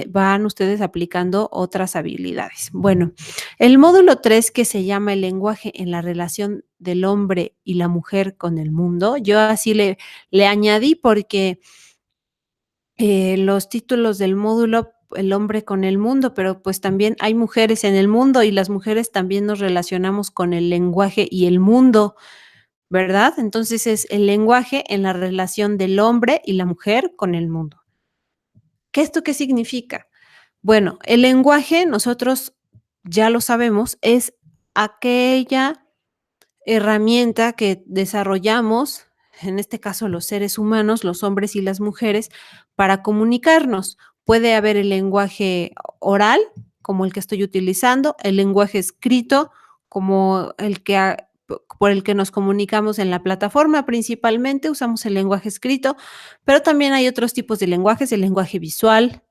van ustedes aplicando otras habilidades. Bueno, el módulo 3, que se llama el lenguaje en la relación del hombre y la mujer con el mundo, yo así le añadí porque los títulos del módulo, el hombre con el mundo, pero pues también hay mujeres en el mundo y las mujeres también nos relacionamos con el lenguaje y el mundo, ¿verdad? Entonces es el lenguaje en la relación del hombre y la mujer con el mundo. ¿Esto qué significa? Bueno, el lenguaje, nosotros ya lo sabemos, es aquella herramienta que desarrollamos, en este caso los seres humanos, los hombres y las mujeres, para comunicarnos. Puede haber el lenguaje oral, como el que estoy utilizando, el lenguaje escrito, como el que por el que nos comunicamos en la plataforma, principalmente usamos el lenguaje escrito, pero también hay otros tipos de lenguajes, el lenguaje visual,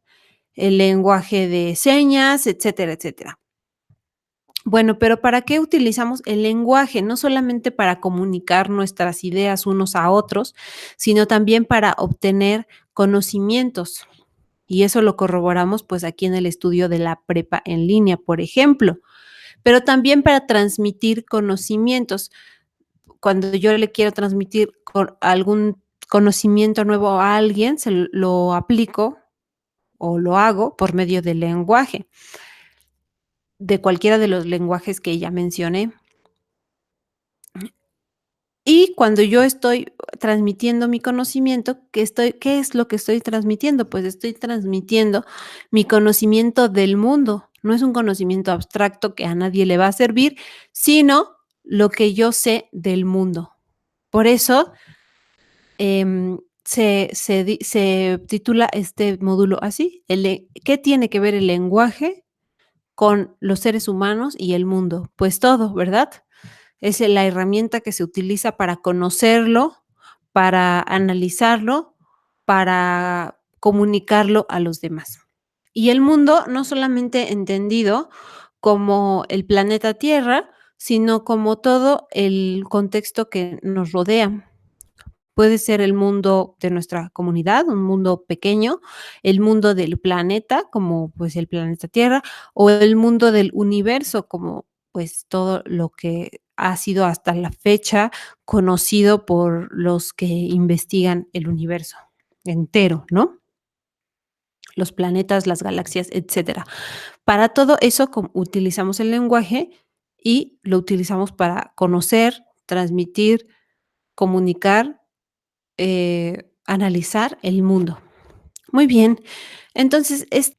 el lenguaje de señas, etcétera, etcétera. Bueno, pero ¿para qué utilizamos el lenguaje? No solamente para comunicar nuestras ideas unos a otros, sino también para obtener conocimientos. Y eso lo corroboramos pues aquí en el estudio de la prepa en línea, por ejemplo, pero también para transmitir conocimientos. Cuando yo le quiero transmitir algún conocimiento nuevo a alguien, lo aplico o lo hago por medio del lenguaje, de cualquiera de los lenguajes que ya mencioné. Y cuando yo estoy transmitiendo mi conocimiento, ¿qué es lo que estoy transmitiendo? Pues estoy transmitiendo mi conocimiento del mundo. No es un conocimiento abstracto que a nadie le va a servir, sino lo que yo sé del mundo. Por eso se titula este módulo así, ¿qué tiene que ver el lenguaje con los seres humanos y el mundo? Pues todo, ¿verdad? Es la herramienta que se utiliza para conocerlo, para analizarlo, para comunicarlo a los demás. Y el mundo no solamente entendido como el planeta Tierra, sino como todo el contexto que nos rodea. Puede ser el mundo de nuestra comunidad, un mundo pequeño, el mundo del planeta, como pues el planeta Tierra, o el mundo del universo, como pues todo lo que ha sido hasta la fecha conocido por los que investigan el universo entero, ¿no? Los planetas, las galaxias, etcétera. Para todo eso utilizamos el lenguaje y lo utilizamos para conocer, transmitir, comunicar, analizar el mundo. Muy bien, entonces es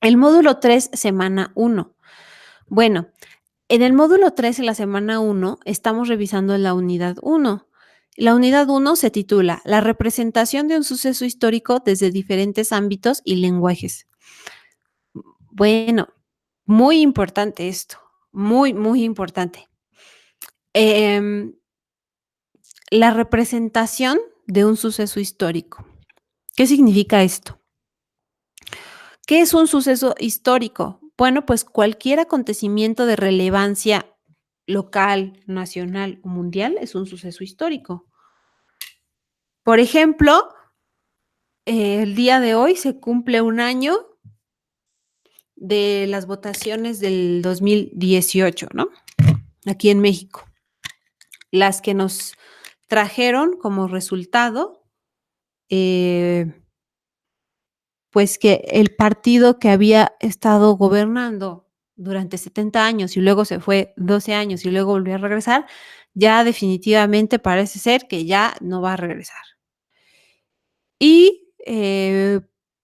el módulo 3, semana 1. Bueno, en el módulo 3, en la semana 1, estamos revisando la unidad 1. La unidad 1 se titula La representación de un suceso histórico desde diferentes ámbitos y lenguajes. Bueno, muy importante esto, muy, muy importante. La representación de un suceso histórico. ¿Qué significa esto? ¿Qué es un suceso histórico? Bueno, pues cualquier acontecimiento de relevancia local, nacional o mundial es un suceso histórico. Por ejemplo, el día de hoy se cumple un año de las votaciones del 2018, ¿no? Aquí en México. Las que nos trajeron como resultado, pues que el partido que había estado gobernando durante 70 años y luego se fue 12 años y luego volvió a regresar, ya definitivamente parece ser que ya no va a regresar. Y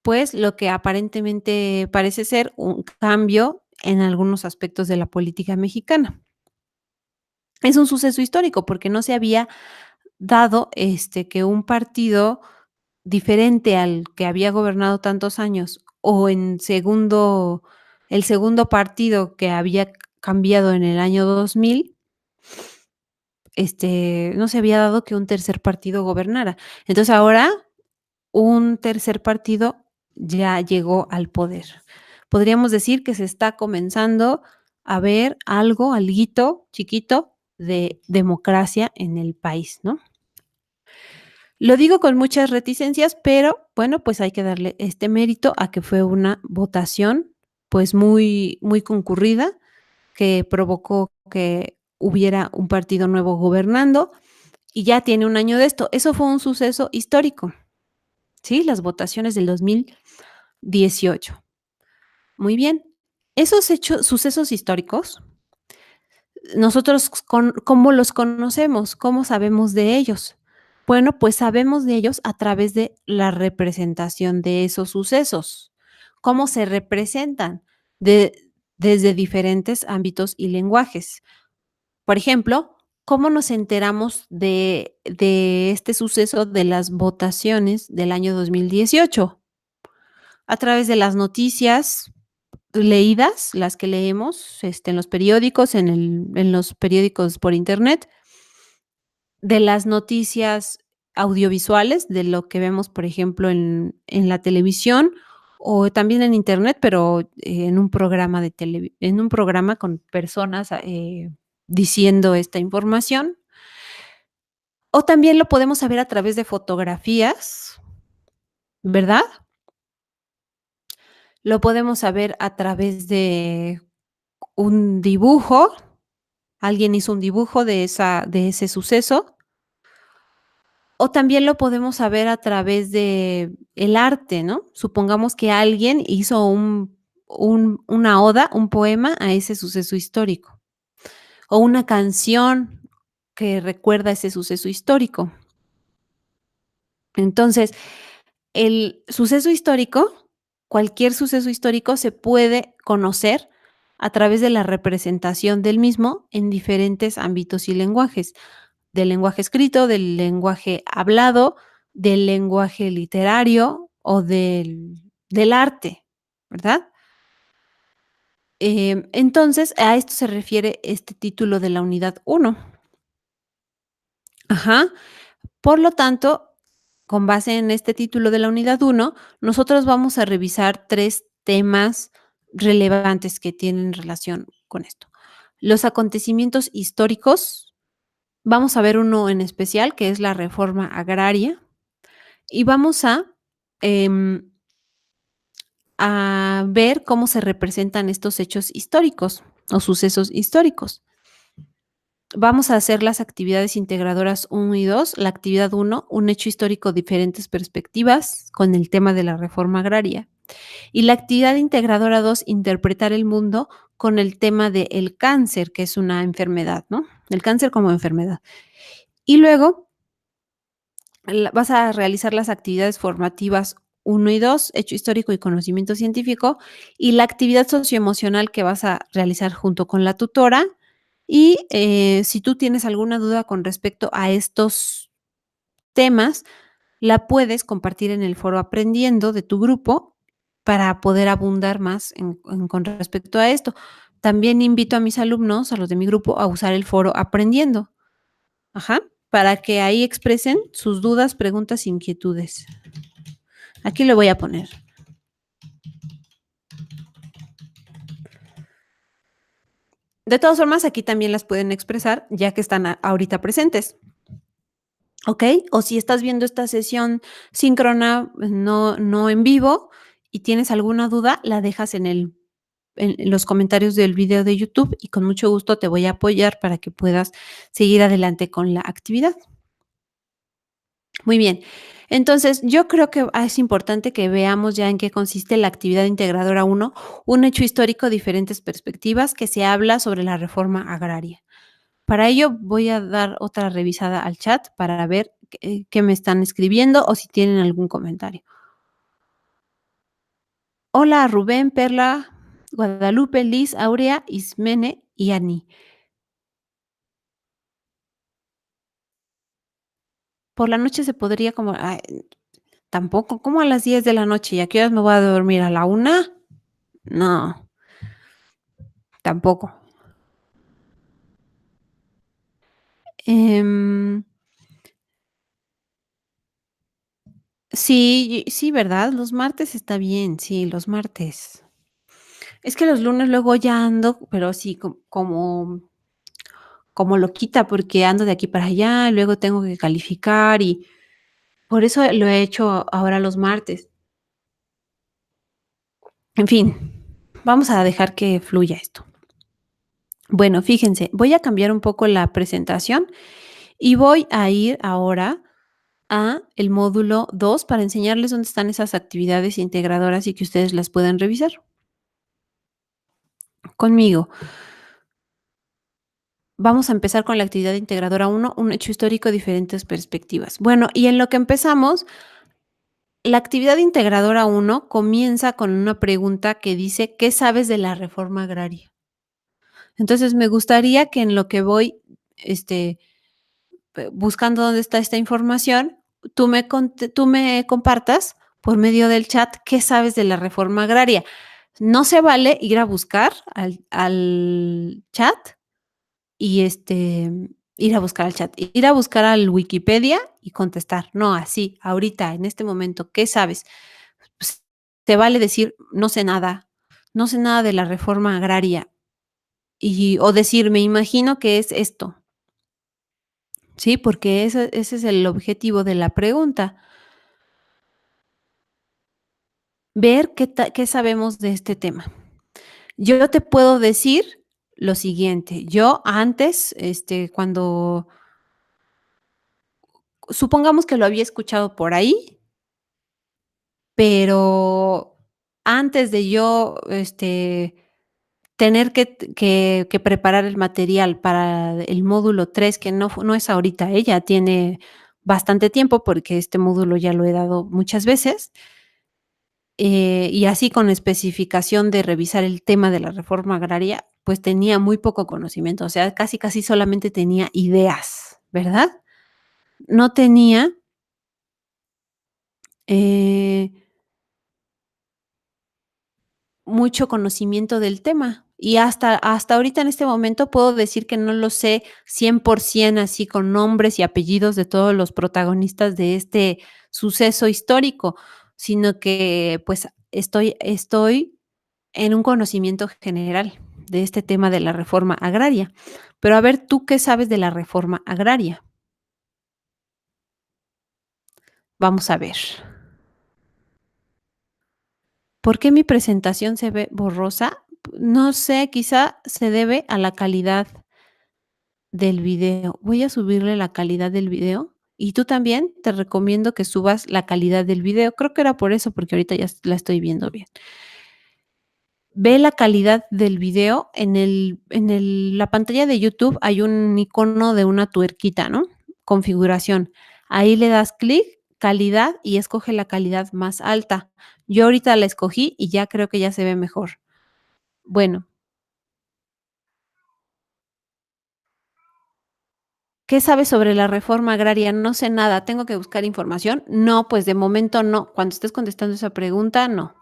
pues lo que aparentemente parece ser un cambio en algunos aspectos de la política mexicana. Es un suceso histórico porque no se había dado que un partido diferente al que había gobernado tantos años, o el segundo partido que había cambiado en el año 2000, no se había dado que un tercer partido gobernara. Entonces, ahora un tercer partido ya llegó al poder. Podríamos decir que se está comenzando a ver alguito chiquito de democracia en el país, ¿no? Lo digo con muchas reticencias, pero bueno, pues hay que darle este mérito a que fue una votación, pues muy concurrida, que provocó que hubiera un partido nuevo gobernando y ya tiene un año de esto. Eso fue un suceso histórico, ¿sí? Las votaciones del 2018. Muy bien. Esos hechos sucesos históricos, nosotros ¿cómo los conocemos? ¿Cómo sabemos de ellos? Bueno, pues sabemos de ellos a través de la representación de esos sucesos. ¿Cómo se representan? De desde diferentes ámbitos y lenguajes. Por ejemplo, ¿cómo nos enteramos de este suceso de las votaciones del año 2018? A través de las noticias leídas, las que leemos, en los periódicos, en los periódicos por Internet, de las noticias audiovisuales, de lo que vemos, por ejemplo, en la televisión o también en Internet, pero en un programa de televi en un programa con personas, diciendo esta información. O también lo podemos saber a través de fotografías, ¿verdad? Lo podemos saber a través de un dibujo, alguien hizo un dibujo de ese suceso, o también lo podemos saber a través de el arte, ¿no? Supongamos que alguien hizo una oda, un poema a ese suceso histórico, o una canción que recuerda ese suceso histórico. Entonces, el suceso histórico, cualquier suceso histórico se puede conocer a través de la representación del mismo en diferentes ámbitos y lenguajes, del lenguaje escrito, del lenguaje hablado, del lenguaje literario o del arte, ¿verdad? Entonces, a esto se refiere este título de la unidad uno. Ajá. Por lo tanto, con base en este título de la unidad uno, nosotros vamos a revisar 3 temas relevantes que tienen relación con esto. Los acontecimientos históricos, vamos a ver uno en especial, que es la reforma agraria, y vamos em, a ver cómo se representan estos hechos históricos o sucesos históricos. Vamos a hacer las actividades integradoras uno y 2. La actividad uno, un hecho histórico, diferentes perspectivas, con el tema de la reforma agraria. Y la actividad integradora 2, interpretar el mundo con el tema del cáncer, que es una enfermedad, ¿no? El cáncer como enfermedad. Y luego vas a realizar las actividades formativas uno y 2, hecho histórico y conocimiento científico, y la actividad socioemocional que vas a realizar junto con la tutora. Y si tú tienes alguna duda con respecto a estos temas, la puedes compartir en el foro aprendiendo de tu grupo para poder abundar más con respecto a esto. También invito a mis alumnos, a los de mi grupo, a usar el foro aprendiendo. Ajá, para que ahí expresen sus dudas, preguntas, inquietudes. Aquí lo voy a poner. De todas formas, aquí también las pueden expresar, ya que están ahorita presentes. ¿Ok? O si estás viendo esta sesión síncrona, no en vivo, y tienes alguna duda, la dejas en los comentarios del video de YouTube y con mucho gusto te voy a apoyar para que puedas seguir adelante con la actividad. Muy bien. Entonces, yo creo que es importante que veamos ya en qué consiste la actividad integradora uno, un hecho histórico, diferentes perspectivas, que se habla sobre la reforma agraria. Para ello, voy a dar otra revisada al chat para ver qué me están escribiendo o si tienen algún comentario. Hola, Rubén, Perla, Guadalupe, Liz, Aurea, Ismene y Ani. Por la noche se podría como tampoco, ¿cómo a las 10 de la noche? ¿Y a qué horas me voy a dormir? ¿A la 1? No, tampoco. Em, sí, sí, ¿verdad? Los martes está bien, sí, los martes. Es que los lunes luego ya ando, pero sí, como loquita, porque ando de aquí para allá, y luego tengo que calificar y Por eso lo he hecho ahora los martes. En fin, vamos a dejar que fluya esto. Bueno, fíjense, voy a cambiar un poco la presentación y voy a ir ahora a el módulo 2 para enseñarles dónde están esas actividades integradoras y que ustedes las puedan revisar conmigo. Vamos a empezar con la actividad integradora uno, un hecho histórico, diferentes perspectivas. Bueno, y en lo que empezamos, la actividad integradora uno comienza con una pregunta que dice: "¿Qué sabes de la reforma agraria?". Entonces, me gustaría que en lo que voy, este, buscando dónde está esta información, tú me compartas por medio del chat qué sabes de la reforma agraria. No se vale ir a buscar al chat y, ir a buscar al chat, ir a buscar al Wikipedia y contestar. No, así, ahorita, en este momento, ¿qué sabes? Pues, te vale decir: "No sé nada, no sé nada de la reforma agraria", o decir: "Me imagino que es esto", ¿sí? Porque ese es el objetivo de la pregunta, ver qué sabemos de este tema. Yo te puedo decir lo siguiente, yo antes, cuando supongamos que lo había escuchado por ahí, pero antes de yo, tener que preparar el material para el módulo 3 que no es ahorita, ya tiene bastante tiempo, porque este módulo ya lo he dado muchas veces, y así con especificación de revisar el tema de la reforma agraria, pues tenía muy poco conocimiento, o sea, casi, casi solamente tenía ideas, ¿verdad? No tenía, eh mucho conocimiento del tema. Y hasta ahorita en este momento puedo decir que no lo sé 100% así con nombres y apellidos de todos los protagonistas de este suceso histórico, sino que, pues, estoy en un conocimiento general de este tema de la reforma agraria. Pero a ver, ¿tú qué sabes de la reforma agraria? Vamos a ver. ¿Por qué mi presentación se ve borrosa? No sé, quizá se debe a la calidad del video. Voy a subirle la calidad del video, y tú también te recomiendo que subas la calidad del video. Creo que era por eso, porque ahorita ya la estoy viendo bien. Ve la calidad del video la pantalla de YouTube hay un icono de una tuerquita, ¿no? Configuración. Ahí le das clic, calidad, y escoge la calidad más alta. Yo ahorita la escogí y ya creo que ya se ve mejor. Bueno, ¿qué sabes sobre la reforma agraria? No sé nada, ¿tengo que buscar información? No, pues de momento no. Cuando estés contestando esa pregunta, no.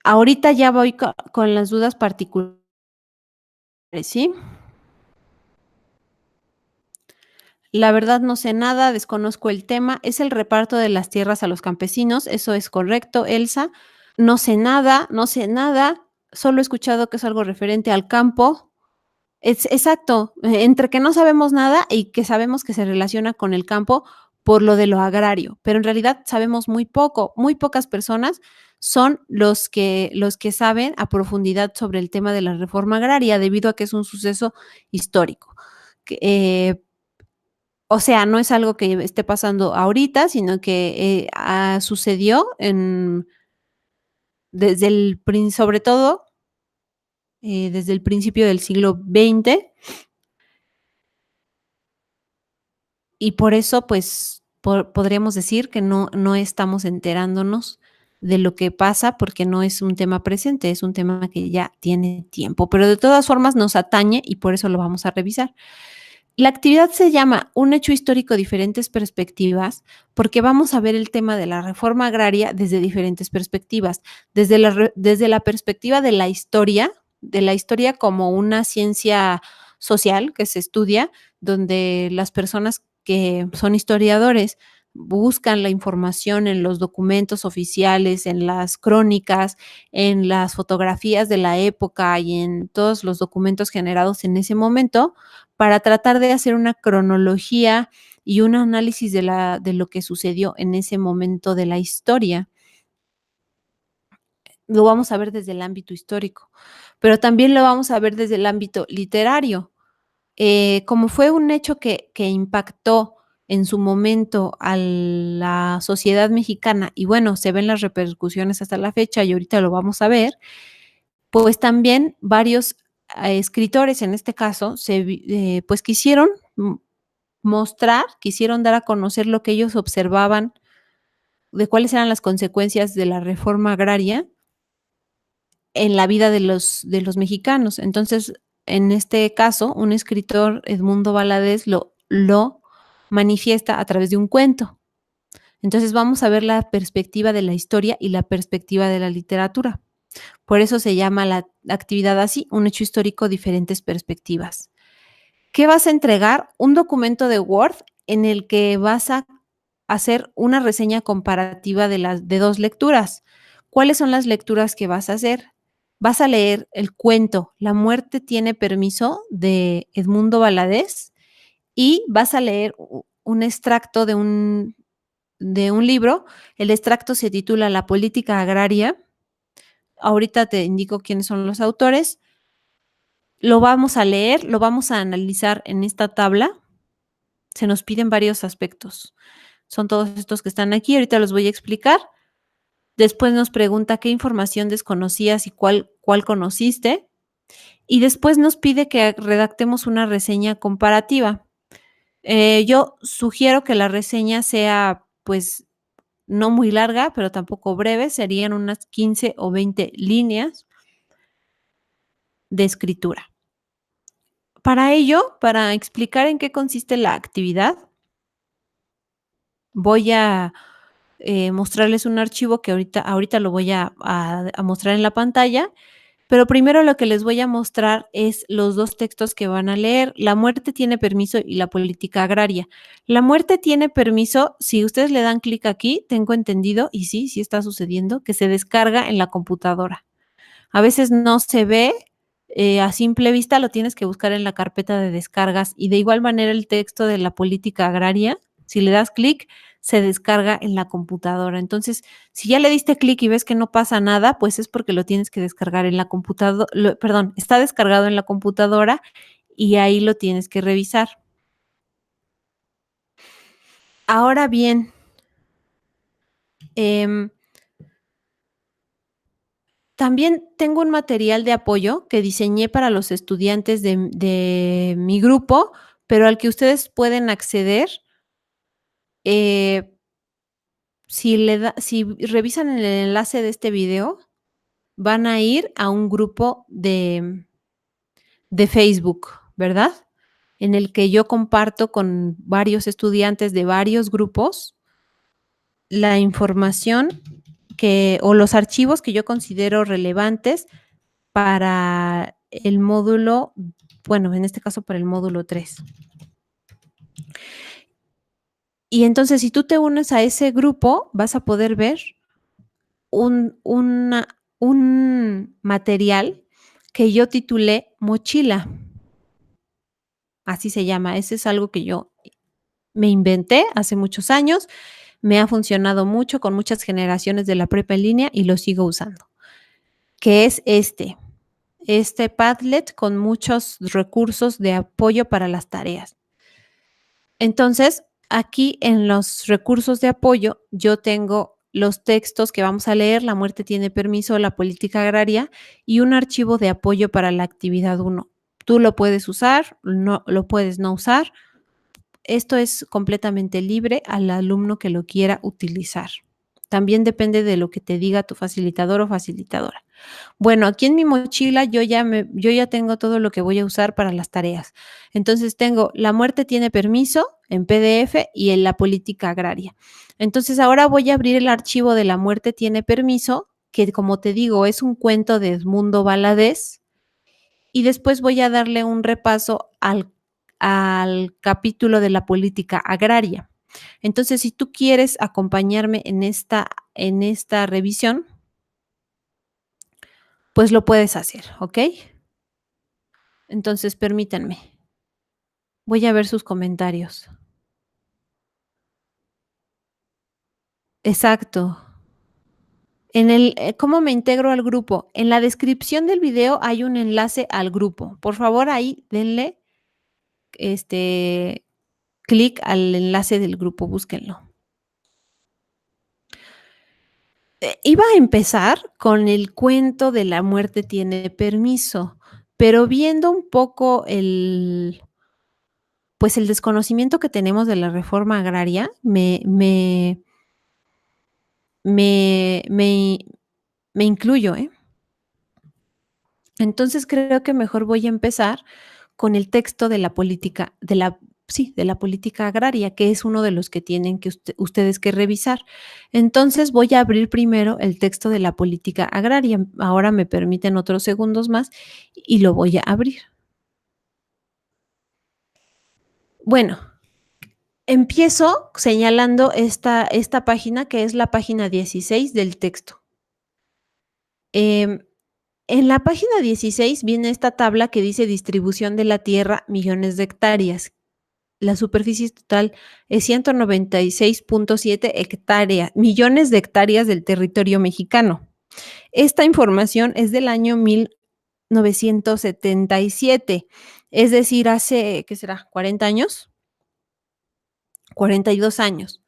Ahorita ya voy con las dudas particulares, ¿sí? La verdad no sé nada, desconozco el tema. Es el reparto de las tierras a los campesinos, eso es correcto, Elsa. No sé nada, no sé nada, solo he escuchado que es algo referente al campo. Exacto, entre que no sabemos nada y que sabemos que se relaciona con el campo por lo de lo agrario, pero en realidad sabemos muy poco, muy pocas personas son los que saben a profundidad sobre el tema de la reforma agraria, debido a que es un suceso histórico, que, o sea, no es algo que esté pasando ahorita, sino que, sucedió desde sobre todo, desde el principio del siglo XX. Y por eso, pues, podríamos decir que no estamos enterándonos de lo que pasa, porque no es un tema presente, es un tema que ya tiene tiempo, pero de todas formas nos atañe y por eso lo vamos a revisar. La actividad se llama Un hecho histórico, diferentes perspectivas, porque vamos a ver el tema de la reforma agraria desde diferentes perspectivas, desde la perspectiva de la historia como una ciencia social que se estudia, donde las personas que son historiadores buscan la información en los documentos oficiales, en las crónicas, en las fotografías de la época y en todos los documentos generados en ese momento, para tratar de hacer una cronología y un análisis de lo que sucedió en ese momento de la historia. Lo vamos a ver desde el ámbito histórico, pero también lo vamos a ver desde el ámbito literario. Como fue un hecho que impactó en su momento a la sociedad mexicana y bueno, se ven las repercusiones hasta la fecha y ahorita lo vamos a ver, pues también varios, escritores, en este caso, pues quisieron mostrar, quisieron dar a conocer lo que ellos observaban de cuáles eran las consecuencias de la reforma agraria en la vida de los mexicanos. Entonces, en este caso, un escritor, Edmundo Valadez, lo manifiesta a través de un cuento. Entonces, vamos a ver la perspectiva de la historia y la perspectiva de la literatura. Por eso se llama la actividad así, un hecho histórico, diferentes perspectivas. ¿Qué vas a entregar? Un documento de Word en el que vas a hacer una reseña comparativa de 2 lecturas. ¿Cuáles son las lecturas que vas a hacer? Vas a leer el cuento La muerte tiene permiso de Edmundo Valadez y vas a leer un extracto de un libro. El extracto se titula La política agraria. Ahorita te indico quiénes son los autores. Lo vamos a leer, lo vamos a analizar en esta tabla. Se nos piden varios aspectos. Son todos estos que están aquí, ahorita los voy a explicar. Después nos pregunta qué información desconocías y cuál conociste. Y después nos pide que redactemos una reseña comparativa. Yo sugiero que la reseña sea, pues, no muy larga, pero tampoco breve, serían unas 15 o 20 líneas de escritura. Para ello, para explicar en qué consiste la actividad, voy a mostrarles un archivo que ahorita lo voy a mostrar en la pantalla, pero primero lo que les voy a mostrar es los 2 textos que van a leer, La muerte tiene permiso y La política agraria. La muerte tiene permiso, si ustedes le dan clic aquí, tengo entendido, y sí, sí está sucediendo, que se descarga en la computadora. A veces no se ve, a simple vista, lo tienes que buscar en la carpeta de descargas y de igual manera el texto de La política agraria, si le das clic, se descarga en la computadora. Entonces, si ya le diste clic y ves que no pasa nada, pues es porque lo tienes que descargar en la computadora, perdón, está descargado en la computadora y ahí lo tienes que revisar. Ahora bien, em, también tengo un material de apoyo que diseñé para los estudiantes de mi grupo, pero al que ustedes pueden acceder, eh, si revisan el enlace de este video, van a ir a un grupo de Facebook, ¿verdad? En el que yo comparto con varios estudiantes de varios grupos la información o los archivos que yo considero relevantes para el módulo, bueno, en este caso para el módulo 3. Y entonces, si tú te unes a ese grupo, vas a poder ver un material que yo titulé Mochila. Así se llama. Ese es algo que yo me inventé hace muchos años. Me ha funcionado mucho con muchas generaciones de la prepa en línea y lo sigo usando, que es este Padlet con muchos recursos de apoyo para las tareas. Entonces, aquí en los recursos de apoyo, yo tengo los textos que vamos a leer, La muerte tiene permiso, La política agraria y un archivo de apoyo para la actividad 1. Tú lo puedes usar, no lo puedes no usar. Esto es completamente libre al alumno que lo quiera utilizar. También depende de lo que te diga tu facilitador o facilitadora. Bueno, aquí en mi mochila yo ya tengo todo lo que voy a usar para las tareas. Entonces tengo La muerte tiene permiso en PDF y en la política agraria. Entonces ahora voy a abrir el archivo de La muerte tiene permiso, que como te digo es un cuento de Edmundo Valadez, y después voy a darle un repaso al capítulo de la política agraria. Entonces, si tú quieres acompañarme en esta revisión, pues lo puedes hacer, ¿ok? Entonces, permítanme. Voy a ver sus comentarios. exacto. En el ¿cómo me integro al grupo? En la descripción del video hay un enlace al grupo. Por favor, ahí denle, este, clic al enlace del grupo, búsquenlo. Iba a empezar con el cuento de La muerte tiene permiso, pero viendo un poco pues, el desconocimiento que tenemos de la reforma agraria, me me me incluyo, ¿eh? Entonces, creo que mejor voy a empezar con el texto de la política de la sí, de la política agraria, que es uno de los que tienen que ustedes que revisar. Entonces, voy a abrir primero el texto de la política agraria. Ahora me permiten otros segundos más y lo voy a abrir. Bueno, empiezo señalando esta página, que es la página 16 del texto. Em, en la página 16 viene esta tabla que dice distribución de la tierra, millones de hectáreas. La superficie total es 196.7 millones de hectáreas del territorio mexicano. Esta información es del año 1977, es decir, hace, ¿qué será? ¿40 años? 42 años.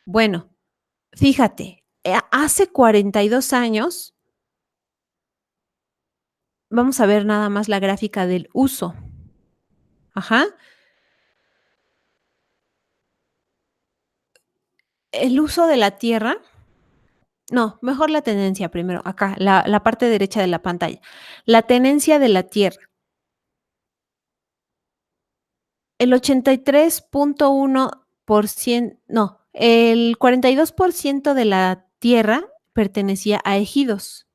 Bueno, fíjate, hace 42 años, vamos a ver nada más la gráfica del uso. Ajá. El uso de la tierra, no, mejor la tenencia primero, acá, la parte derecha de la pantalla. La tenencia de la tierra. El 83.1%, no, el 42% de la tierra pertenecía a ejidos.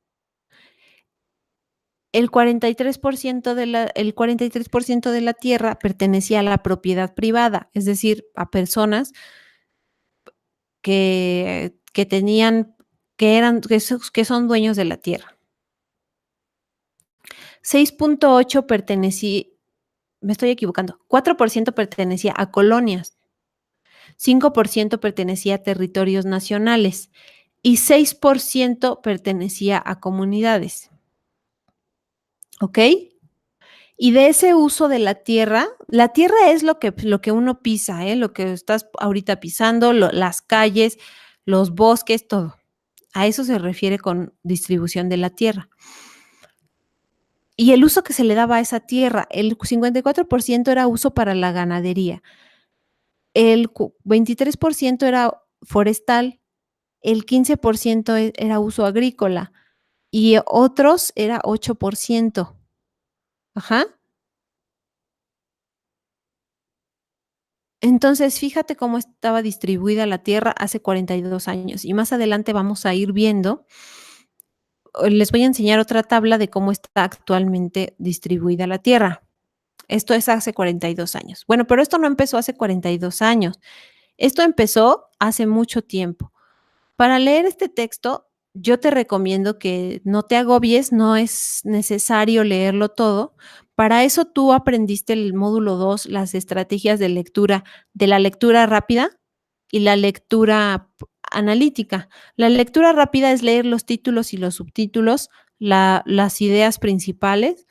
El 43% de la tierra pertenecía a la propiedad privada, es decir, a personas que tenían que son dueños de la tierra. 6.8 pertenecía, me estoy equivocando, 4% pertenecía a colonias, 5% pertenecía a territorios nacionales y 6% pertenecía a comunidades. ¿Ok? Y de ese uso de la tierra es lo que uno pisa, ¿eh? Lo que estás ahorita pisando, las calles, los bosques, todo. A eso se refiere con distribución de la tierra. Y el uso que se le daba a esa tierra, el 54% era uso para la ganadería, el 23% era forestal, el 15% era uso agrícola y otros era 8%. Ajá. Entonces, fíjate cómo estaba distribuida la tierra hace 42 años, y más adelante vamos a ir viendo, les voy a enseñar otra tabla de cómo está actualmente distribuida la tierra. Esto es hace 42 años. Bueno, pero esto no empezó hace 42 años, esto empezó hace mucho tiempo. Para leer este texto, yo te recomiendo que no te agobies, no es necesario leerlo todo. Para eso tú aprendiste el módulo 2, las estrategias de la lectura rápida y la lectura analítica. La lectura rápida es leer los títulos y los subtítulos, las ideas principales,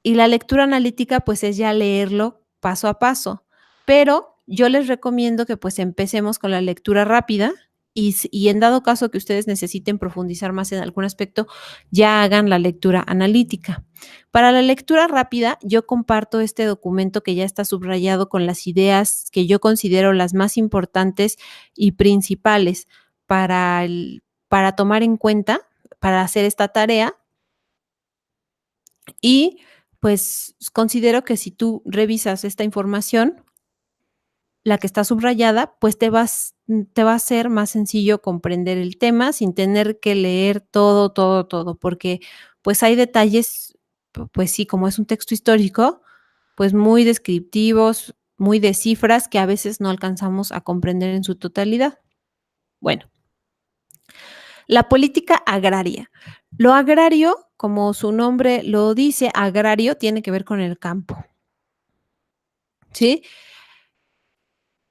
y la lectura analítica, pues, es ya leerlo paso a paso. Pero yo les recomiendo que, pues, empecemos con la lectura rápida y en dado caso que ustedes necesiten profundizar más en algún aspecto, ya hagan la lectura analítica. Para la lectura rápida, yo comparto este documento que ya está subrayado con las ideas que yo considero las más importantes y principales para tomar en cuenta, para hacer esta tarea. Y, pues, considero que si tú revisas esta información, la que está subrayada, pues, te va a ser más sencillo comprender el tema sin tener que leer todo, todo, todo, porque, pues, hay detalles, pues sí, como es un texto histórico, pues, muy descriptivos, muy de cifras que a veces no alcanzamos a comprender en su totalidad. Bueno, la política agraria. Lo agrario, como su nombre lo dice, agrario tiene que ver con el campo, ¿sí?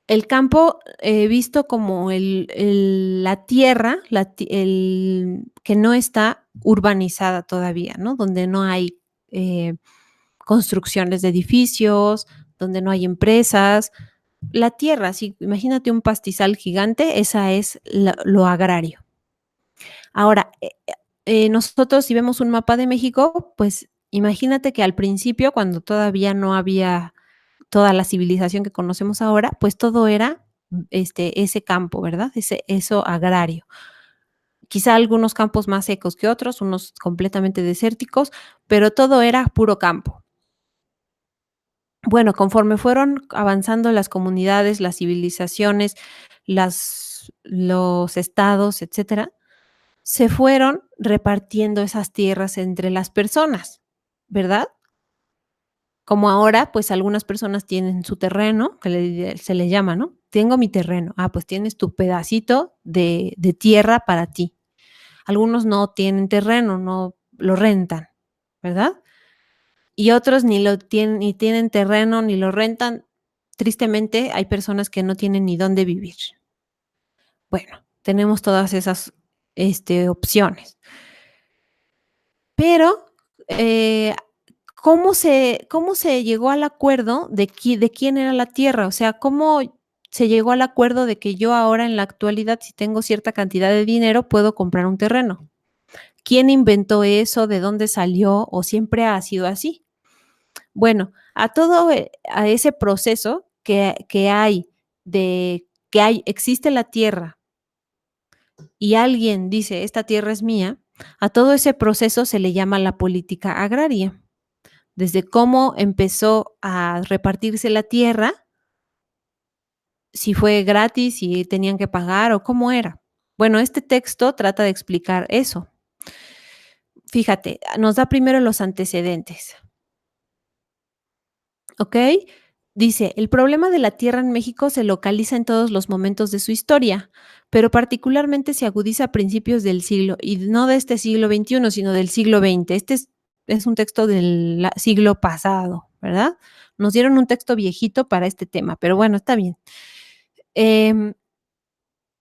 El campo, visto como la tierra, el que no está urbanizada todavía, ¿no? Donde no hay, construcciones de edificios, donde no hay empresas. La tierra, sí, imagínate un pastizal gigante, esa es lo agrario. Ahora, nosotros si vemos un mapa de México, pues imagínate que al principio, cuando todavía no había toda la civilización que conocemos ahora, pues todo era, ese campo, ¿verdad? Eso agrario. Quizá algunos campos más secos que otros, unos completamente desérticos, pero todo era puro campo. Bueno, conforme fueron avanzando las comunidades, las civilizaciones, los estados, etcétera, se fueron repartiendo esas tierras entre las personas, ¿verdad? Como ahora, pues algunas personas tienen su terreno, que se le llama, ¿no? Tengo mi terreno. Ah, pues tienes tu pedacito de tierra para ti. Algunos no tienen terreno, no lo rentan, ¿verdad? Y otros ni tienen terreno, ni lo rentan. Tristemente, hay personas que no tienen ni dónde vivir. Bueno, tenemos todas esas, opciones. Pero, eh, ¿cómo se llegó al acuerdo de quién era la tierra? O sea, ¿cómo se llegó al acuerdo de que yo ahora, en la actualidad, si tengo cierta cantidad de dinero, puedo comprar un terreno? ¿Quién inventó eso? ¿De dónde salió? ¿O siempre ha sido así? Bueno, a ese proceso que hay existe la tierra y alguien dice: "Esta tierra es mía", a todo ese proceso se le llama la política agraria. Desde cómo empezó a repartirse la tierra, si fue gratis, si tenían que pagar o cómo era. Bueno, este texto trata de explicar eso. Fíjate, nos da primero los antecedentes. ¿Ok? Dice, el problema de la tierra en México se localiza en todos los momentos de su historia, pero particularmente se agudiza a principios del siglo, y no de este siglo XXI, sino del siglo XX. Es un texto del siglo pasado, ¿verdad? Nos dieron un texto viejito para este tema, pero bueno, está bien. Em,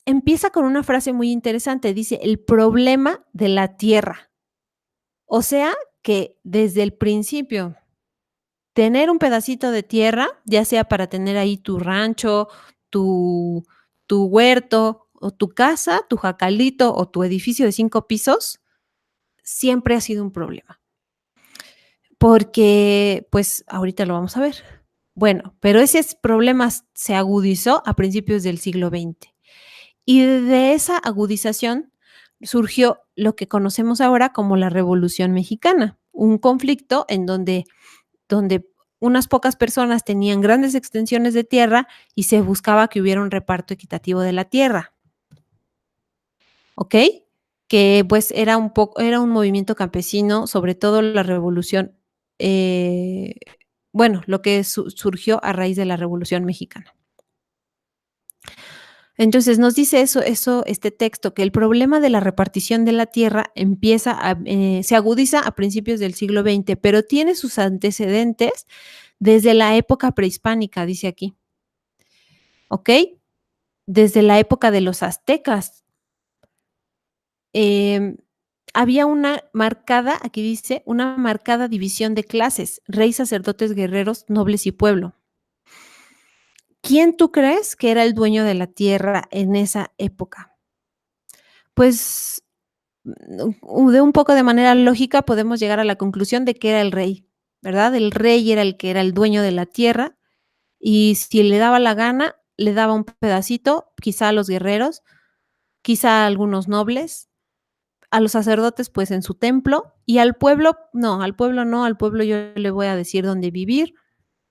Empieza con una frase muy interesante, dice, el problema de la tierra. O sea, que desde el principio tener un pedacito de tierra, ya sea para tener ahí tu rancho, tu tu huerto, o tu casa, tu jacalito, o tu edificio de 5 pisos, siempre ha sido un problema. Porque, pues, ahorita lo vamos a ver. Bueno, pero ese problema se agudizó a principios del siglo XX. Y de esa agudización surgió lo que conocemos ahora como la Revolución Mexicana, un conflicto en donde unas pocas personas tenían grandes extensiones de tierra y se buscaba que hubiera un reparto equitativo de la tierra, ¿ok? Que pues era un movimiento campesino, sobre todo la revolución, eh, bueno, lo que surgió a raíz de la Revolución Mexicana. Entonces nos dice eso este texto, que el problema de la repartición de la tierra se agudiza a principios del siglo XX, pero tiene sus antecedentes desde la época prehispánica, dice aquí, ¿ok? Desde la época de los aztecas. Em, Había aquí dice, una marcada división de clases, rey, sacerdotes, guerreros, nobles y pueblo. ¿Quién tú crees que era el dueño de la tierra en esa época? Pues, de un poco de manera lógica podemos llegar a la conclusión de que era el rey, ¿verdad? El rey era el que era el dueño de la tierra y si le daba la gana, le daba un pedacito, quizá a los guerreros, quizá a algunos nobles, a los sacerdotes, pues, en su templo, y al pueblo no, al pueblo yo le voy a decir dónde vivir,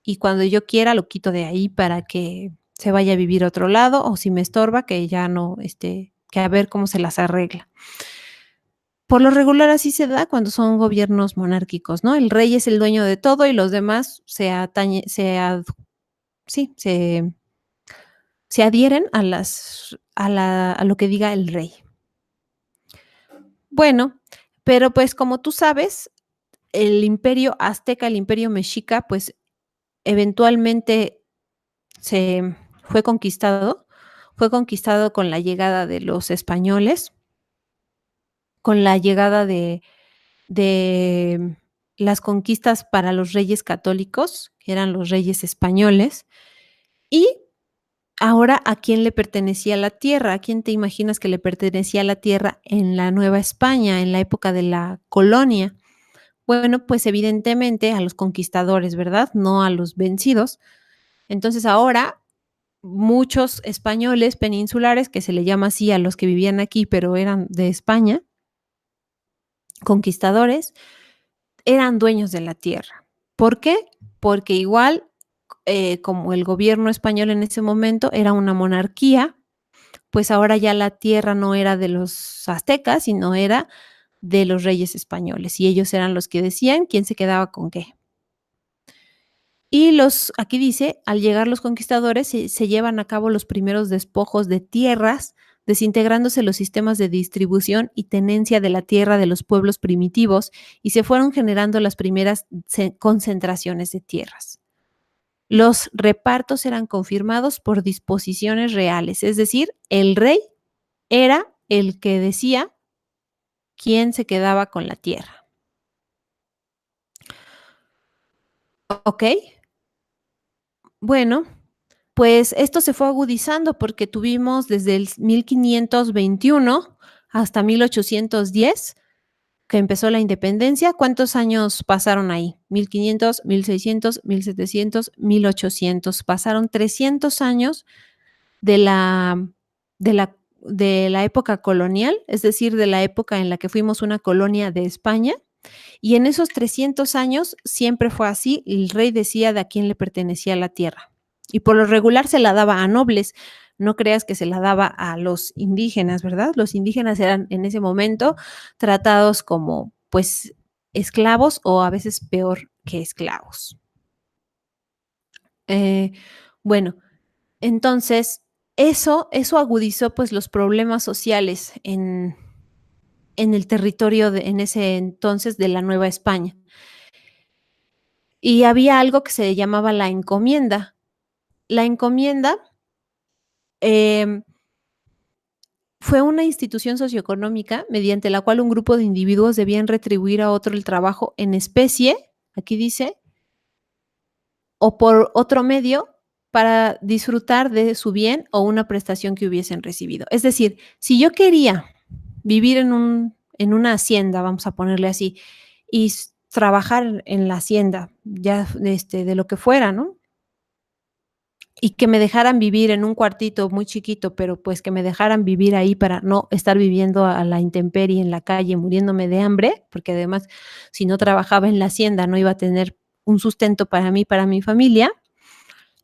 y cuando yo quiera lo quito de ahí para que se vaya a vivir a otro lado, o si me estorba, que ya no, que a ver cómo se las arregla. Por lo regular así se da cuando son gobiernos monárquicos, ¿no? El rey es el dueño de todo y los demás sí, se adhieren a lo que diga el rey. Bueno, pero, pues, como tú sabes, el imperio azteca, el imperio mexica, pues, eventualmente se fue conquistado, fue conquistado con la llegada de los españoles, con la llegada de las conquistas para los reyes católicos, que eran los reyes españoles, y ahora, ¿a quién le pertenecía la tierra? ¿A quién te imaginas que le pertenecía la tierra en la Nueva España, en la época de la colonia? Bueno, pues evidentemente a los conquistadores, ¿verdad? No a los vencidos. Entonces ahora muchos españoles peninsulares, que se le llama así a los que vivían aquí, pero eran de España, conquistadores, eran dueños de la tierra. ¿Por qué? Porque igual, como el gobierno español en ese momento era una monarquía, pues ahora ya la tierra no era de los aztecas, sino era de los reyes españoles, y ellos eran los que decían quién se quedaba con qué. Y aquí dice, al llegar los conquistadores se llevan a cabo los primeros despojos de tierras, desintegrándose los sistemas de distribución y tenencia de la tierra de los pueblos primitivos, y se fueron generando las primeras concentraciones de tierras. Los repartos eran confirmados por disposiciones reales, es decir, el rey era el que decía quién se quedaba con la tierra. ¿Ok? Bueno, pues esto se fue agudizando porque tuvimos desde el 1521 hasta 1810 que empezó la independencia. ¿Cuántos años pasaron ahí? 1500, 1600, 1700, 1800. Pasaron 300 años de la, de la época colonial, es decir, de la época en la que fuimos una colonia de España. Y en esos 300 años siempre fue así, el rey decía de a quién le pertenecía la tierra. Y por lo regular se la daba a nobles, no creas que se la daba a los indígenas, ¿verdad? Los indígenas eran en ese momento tratados como, pues, esclavos o a veces peor que esclavos. Eh, bueno, entonces eso agudizó pues los problemas sociales en el territorio en ese entonces de la Nueva España. Y había algo que se llamaba la encomienda. La encomienda em, fue una institución socioeconómica mediante la cual un grupo de individuos debían retribuir a otro el trabajo en especie, aquí dice, o por otro medio para disfrutar de su bien o una prestación que hubiesen recibido. Es decir, si yo quería vivir en una hacienda, vamos a ponerle así, y trabajar en la hacienda, ya de lo que fuera, ¿no? Y que me dejaran vivir en un cuartito muy chiquito, pero pues que me dejaran vivir ahí para no estar viviendo a la intemperie en la calle, muriéndome de hambre, porque además si no trabajaba en la hacienda no iba a tener un sustento para mí, para mi familia.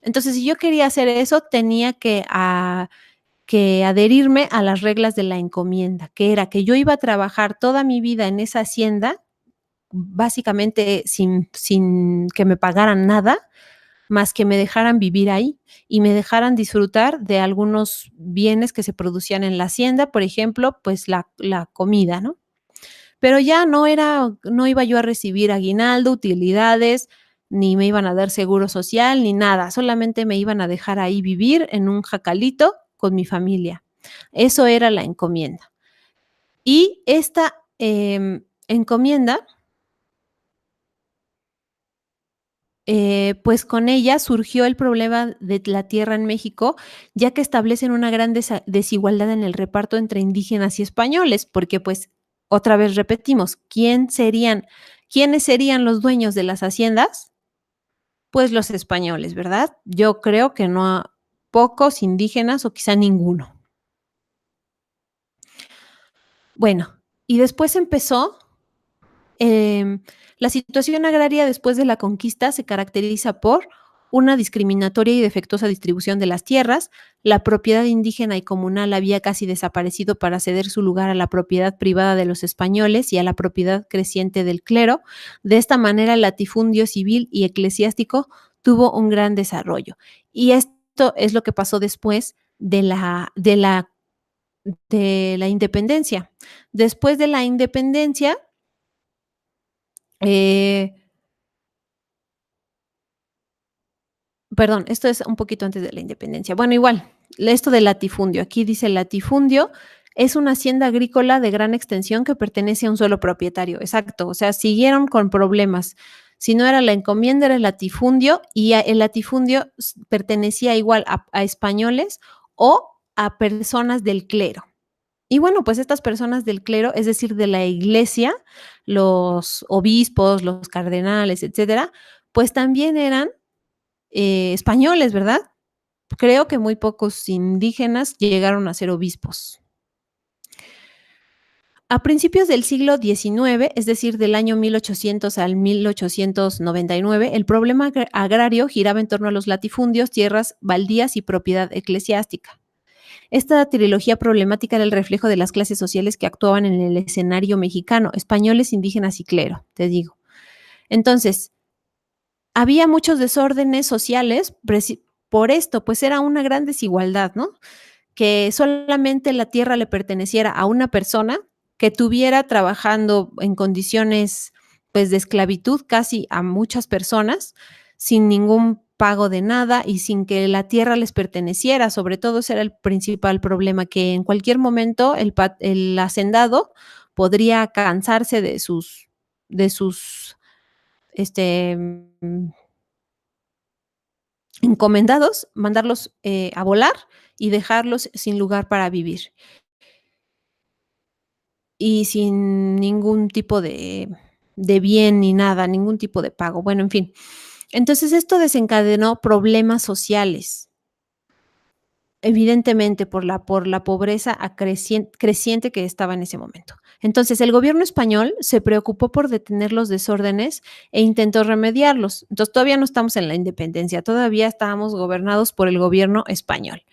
Entonces, si yo quería hacer eso, tenía que adherirme a las reglas de la encomienda, que era que yo iba a trabajar toda mi vida en esa hacienda, básicamente sin que me pagaran nada, más que me dejaran vivir ahí y me dejaran disfrutar de algunos bienes que se producían en la hacienda, por ejemplo, pues la comida, ¿no? Pero ya no iba yo a recibir aguinaldo, utilidades, ni me iban a dar seguro social, ni nada, solamente me iban a dejar ahí vivir en un jacalito con mi familia. Eso era la encomienda. Y esta encomienda, pues con ella surgió el problema de la tierra en México, ya que establecen una gran desigualdad en el reparto entre indígenas y españoles, porque pues otra vez repetimos, ¿quiénes serían los dueños de las haciendas? Pues los españoles, ¿verdad? Yo creo que no pocos indígenas o quizá ninguno. Bueno, y después empezó la situación agraria después de la conquista se caracteriza por una discriminatoria y defectuosa distribución de las tierras, la propiedad indígena y comunal había casi desaparecido para ceder su lugar a la propiedad privada de los españoles y a la propiedad creciente del clero. De esta manera, el latifundio civil y eclesiástico tuvo un gran desarrollo. Y esto es lo que pasó después de la independencia. Después de la independencia, eh, Perdón, esto es un poquito antes de la independencia. Bueno, igual, esto del latifundio. Aquí dice latifundio es una hacienda agrícola de gran extensión que pertenece a un solo propietario. Exacto. O sea, siguieron con problemas. Si no era la encomienda, era el latifundio y el latifundio pertenecía igual a españoles o a personas del clero. Y bueno, pues estas personas del clero, es decir, de la iglesia, los obispos, los cardenales, etcétera, pues también eran españoles, ¿verdad? Creo que muy pocos indígenas llegaron a ser obispos. A principios del siglo XIX, es decir, del año 1800 al 1899, el problema agrario giraba en torno a los latifundios, tierras baldías y propiedad eclesiástica. Esta trilogía problemática era el reflejo de las clases sociales que actuaban en el escenario mexicano, españoles, indígenas y clero, te digo. Entonces, había muchos desórdenes sociales por esto, pues era una gran desigualdad, ¿no? Que solamente la tierra le perteneciera a una persona que tuviera trabajando en condiciones, pues, de esclavitud casi a muchas personas, sin ningún pago de nada y sin que la tierra les perteneciera. Sobre todo ese era el principal problema, que en cualquier momento el hacendado podría cansarse de sus, este, encomendados, mandarlos, a volar y dejarlos sin lugar para vivir. Y sin ningún tipo de bien ni nada, ningún tipo de pago. Bueno, en fin. Entonces, esto desencadenó problemas sociales, evidentemente por la pobreza creciente que estaba en ese momento. Entonces, el gobierno español se preocupó por detener los desórdenes e intentó remediarlos. Entonces, todavía no estamos en la independencia, todavía estábamos gobernados por el gobierno español.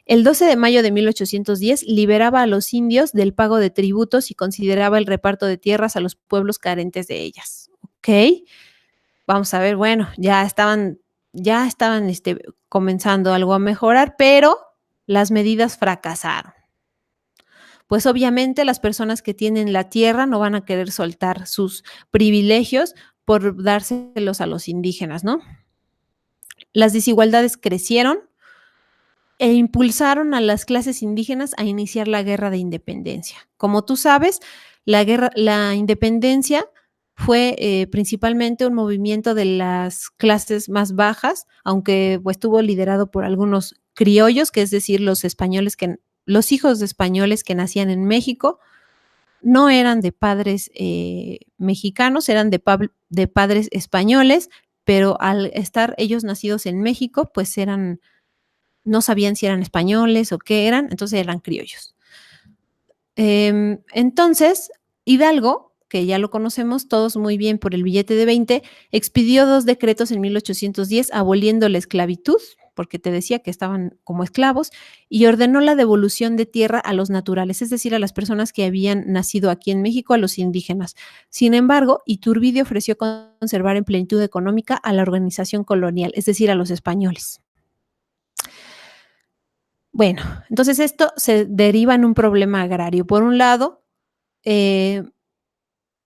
El 12 de mayo de 1810 liberaba a los indios del pago de tributos y consideraba el reparto de tierras a los pueblos carentes de ellas. ¿Ok? Vamos a ver, bueno, ya estaban comenzando algo a mejorar, pero las medidas fracasaron. Pues obviamente las personas que tienen la tierra no van a querer soltar sus privilegios por dárselos a los indígenas, ¿no? Las desigualdades crecieron e impulsaron a las clases indígenas a iniciar la guerra de independencia. Como tú sabes, la independencia fue principalmente un movimiento de las clases más bajas, aunque pues, estuvo liderado por algunos criollos, que es decir, los hijos de españoles que nacían en México, no eran de padres mexicanos, eran de padres españoles, pero al estar ellos nacidos en México, pues no sabían si eran españoles o qué eran, entonces eran criollos. Entonces, Hidalgo, que ya lo conocemos todos muy bien por el billete de 20, expidió 2 decretos en 1810 aboliendo la esclavitud, porque te decía que estaban como esclavos, y ordenó la devolución de tierra a los naturales, es decir, a las personas que habían nacido aquí en México, a los indígenas. Sin embargo, Iturbide ofreció conservar en plenitud económica a la organización colonial, es decir, a los españoles. Bueno, entonces esto se deriva en un problema agrario. Por un lado, eh,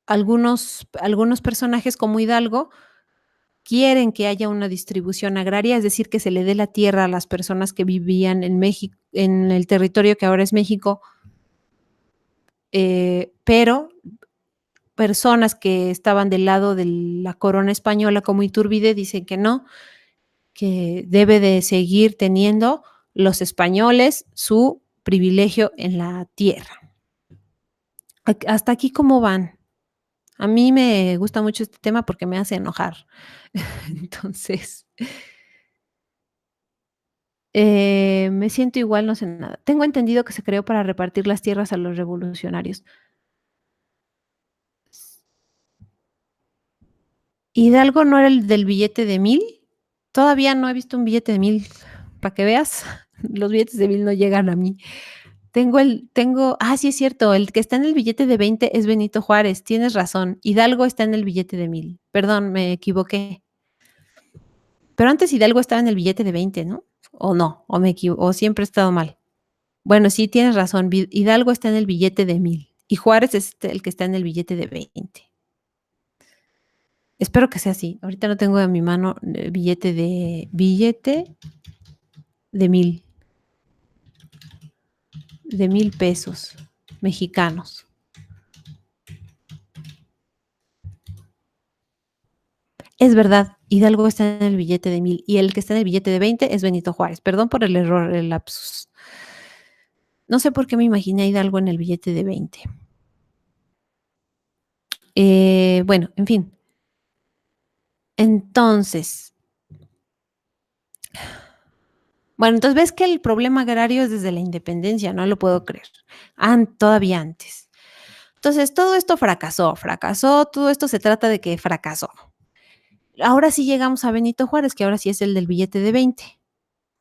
algunos personajes como Hidalgo quieren que haya una distribución agraria, es decir, que se le dé la tierra a las personas que vivían en México, en el territorio que ahora es México, pero personas que estaban del lado de la corona española como Iturbide dicen que no, que debe de seguir teniendo los españoles su privilegio en la tierra. Hasta aquí, ¿cómo van? A mí me gusta mucho este tema porque me hace enojar. Entonces, me siento igual, no sé nada. Tengo entendido que se creó para repartir las tierras a los revolucionarios. ¿Hidalgo no era el del billete de 1000? Todavía no he visto un billete de 1000, para que veas. Los billetes de 1000 no llegan a mí. Sí es cierto, el que está en el billete de 20 es Benito Juárez, tienes razón. Hidalgo está en el billete de 1000. Perdón, me equivoqué. Pero antes Hidalgo estaba en el billete de 20, ¿no? ¿O no? ¿O siempre he estado mal? Bueno, sí, tienes razón. Hidalgo está en el billete de 1000 y Juárez es el que está en el billete de 20. Espero que sea así. Ahorita no tengo en mi mano billete de 1,000 pesos mexicanos. Es verdad, Hidalgo está en el billete de 1,000 y el que está en el billete de 20 es Benito Juárez. Perdón por el error, el lapsus. No sé por qué me imaginé a Hidalgo en el billete de 20. Bueno, en fin. Entonces, bueno, entonces ves que el problema agrario es desde la independencia, no lo puedo creer. Todavía antes. Entonces, todo esto fracasó, todo esto se trata de que fracasó. Ahora sí llegamos a Benito Juárez, que ahora sí es el del billete de 20.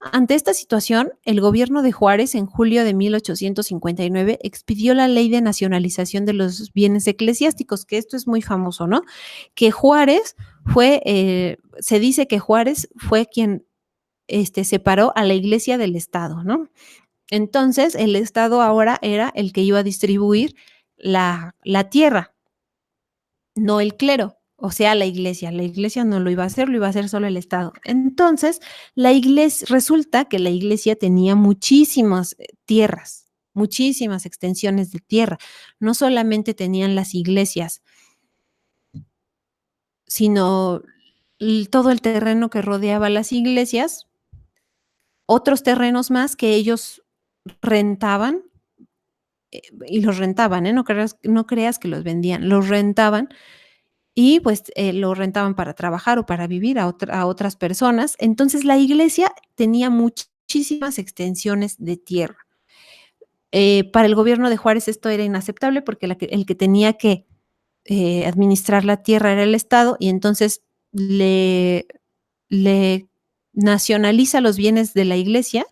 Ante esta situación, el gobierno de Juárez, en julio de 1859, expidió la Ley de Nacionalización de los Bienes Eclesiásticos, que esto es muy famoso, ¿no? Que Juárez se dice que Juárez fue quien separó a la iglesia del Estado, ¿no? Entonces, el Estado ahora era el que iba a distribuir la tierra, no el clero, o sea, la iglesia. La iglesia no lo iba a hacer, lo iba a hacer solo el Estado. Entonces, resulta que la iglesia tenía muchísimas tierras, muchísimas extensiones de tierra. No solamente tenían las iglesias, sino todo el terreno que rodeaba las iglesias, otros terrenos más que ellos rentaban, y los rentaban, no creas que los vendían, los rentaban y pues lo rentaban para trabajar o para vivir a otras personas. Entonces la iglesia tenía muchísimas extensiones de tierra. Para el gobierno de Juárez esto era inaceptable porque el que tenía que administrar la tierra era el Estado y entonces le nacionaliza los bienes de la iglesia,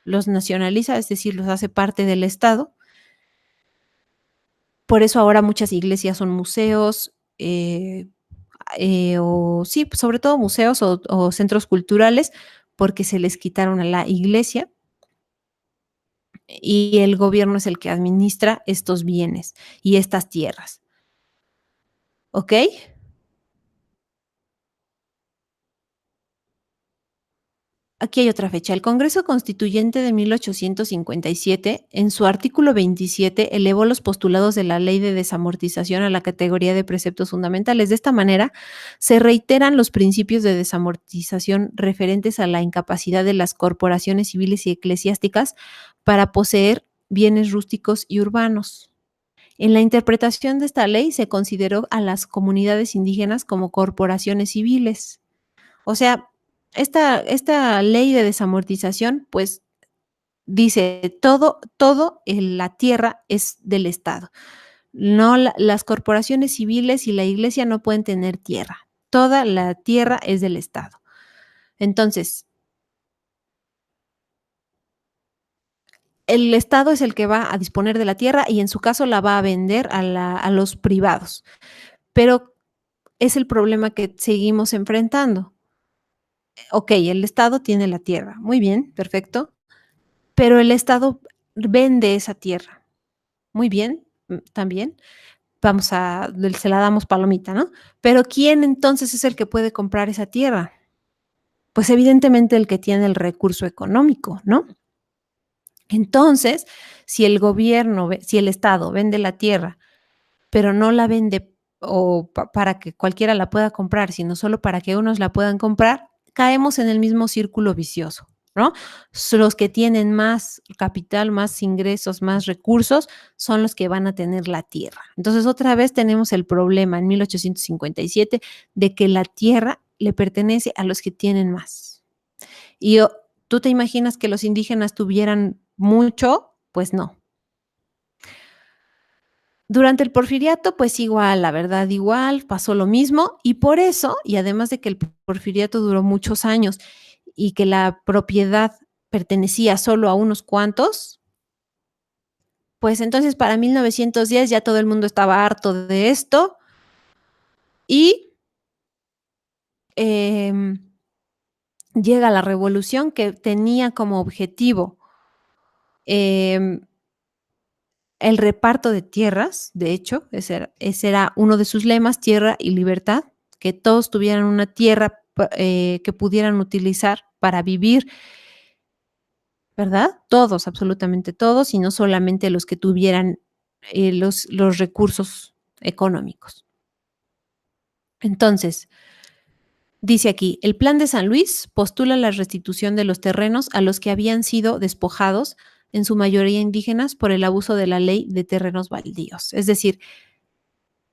los nacionaliza, es decir, los hace parte del Estado. Por eso ahora muchas iglesias son museos, o sí, sobre todo museos o centros culturales, porque se les quitaron a la iglesia y el gobierno es el que administra estos bienes y estas tierras. ¿Ok? Aquí hay otra fecha. El Congreso Constituyente de 1857, en su artículo 27, elevó los postulados de la Ley de Desamortización a la categoría de preceptos fundamentales. De esta manera, se reiteran los principios de desamortización referentes a la incapacidad de las corporaciones civiles y eclesiásticas para poseer bienes rústicos y urbanos. En la interpretación de esta ley se consideró a las comunidades indígenas como corporaciones civiles. O sea, esta ley de desamortización, pues dice la tierra es del Estado. No, las corporaciones civiles y la iglesia no pueden tener tierra. Toda la tierra es del Estado. Entonces, el Estado es el que va a disponer de la tierra y en su caso la va a vender a los privados. Pero es el problema que seguimos enfrentando. Ok, el Estado tiene la tierra. Muy bien, perfecto. Pero el Estado vende esa tierra. Muy bien, también. Se la damos palomita, ¿no? Pero ¿quién entonces es el que puede comprar esa tierra? Pues evidentemente el que tiene el recurso económico, ¿no? Entonces, si el Estado vende la tierra, pero no la vende para que cualquiera la pueda comprar, sino solo para que unos la puedan comprar, caemos en el mismo círculo vicioso, ¿no? Los que tienen más capital, más ingresos, más recursos, son los que van a tener la tierra. Entonces, otra vez tenemos el problema en 1857 de que la tierra le pertenece a los que tienen más. Y tú te imaginas que los indígenas tuvieran mucho, pues no. Durante el Porfiriato, pues igual, la verdad igual, pasó lo mismo y por eso, y además de que el Porfiriato duró muchos años y que la propiedad pertenecía solo a unos cuantos, pues entonces para 1910 ya todo el mundo estaba harto de esto y llega la revolución que tenía como objetivo em, el reparto de tierras, de hecho, ese era uno de sus lemas, tierra y libertad, que todos tuvieran una tierra que pudieran utilizar para vivir, ¿verdad? Todos, absolutamente todos, y no solamente los que tuvieran los recursos económicos. Entonces, dice aquí, el Plan de San Luis postula la restitución de los terrenos a los que habían sido despojados, en su mayoría indígenas, por el abuso de la ley de terrenos baldíos. Es decir,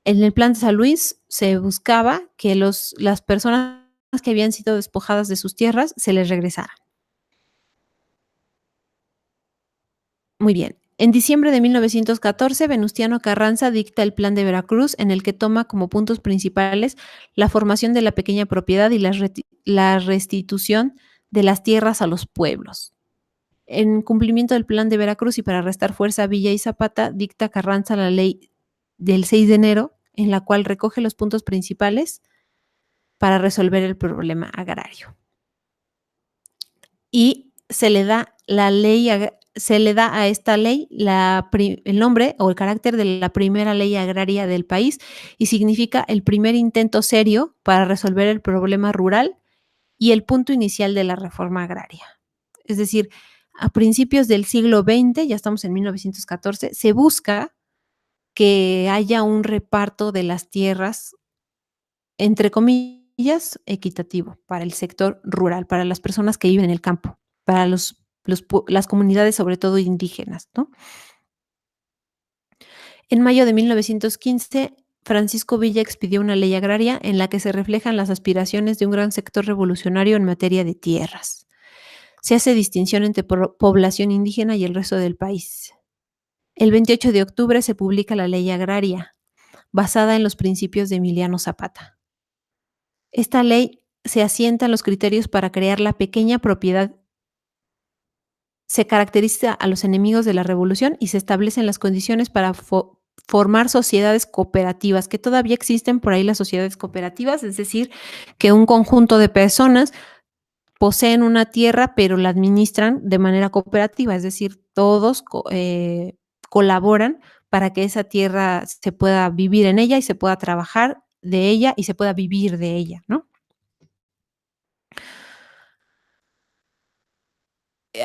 en el Plan de San Luis se buscaba que las personas que habían sido despojadas de sus tierras se les regresara. Muy bien. En diciembre de 1914, Venustiano Carranza dicta el Plan de Veracruz, en el que toma como puntos principales la formación de la pequeña propiedad y la restitución de las tierras a los pueblos. En cumplimiento del Plan de Veracruz y para restar fuerza a Villa y Zapata, dicta Carranza la ley del 6 de enero, en la cual recoge los puntos principales para resolver el problema agrario. Y se le da a esta ley el nombre o el carácter de la primera ley agraria del país, y significa el primer intento serio para resolver el problema rural y el punto inicial de la reforma agraria. Es decir, a principios del siglo XX, ya estamos en 1914, se busca que haya un reparto de las tierras, entre comillas, equitativo para el sector rural, para las personas que viven en el campo, para las comunidades, sobre todo indígenas, ¿no? En mayo de 1915, Francisco Villa expidió una ley agraria en la que se reflejan las aspiraciones de un gran sector revolucionario en materia de tierras. Se hace distinción entre población indígena y el resto del país. El 28 de octubre se publica la ley agraria, basada en los principios de Emiliano Zapata. Esta ley se asienta en los criterios para crear la pequeña propiedad. Se caracteriza a los enemigos de la revolución y se establecen las condiciones para formar sociedades cooperativas, que todavía existen por ahí las sociedades cooperativas, es decir, que un conjunto de personas poseen una tierra, pero la administran de manera cooperativa, es decir, todos colaboran para que esa tierra se pueda vivir en ella y se pueda trabajar de ella y se pueda vivir de ella, ¿no?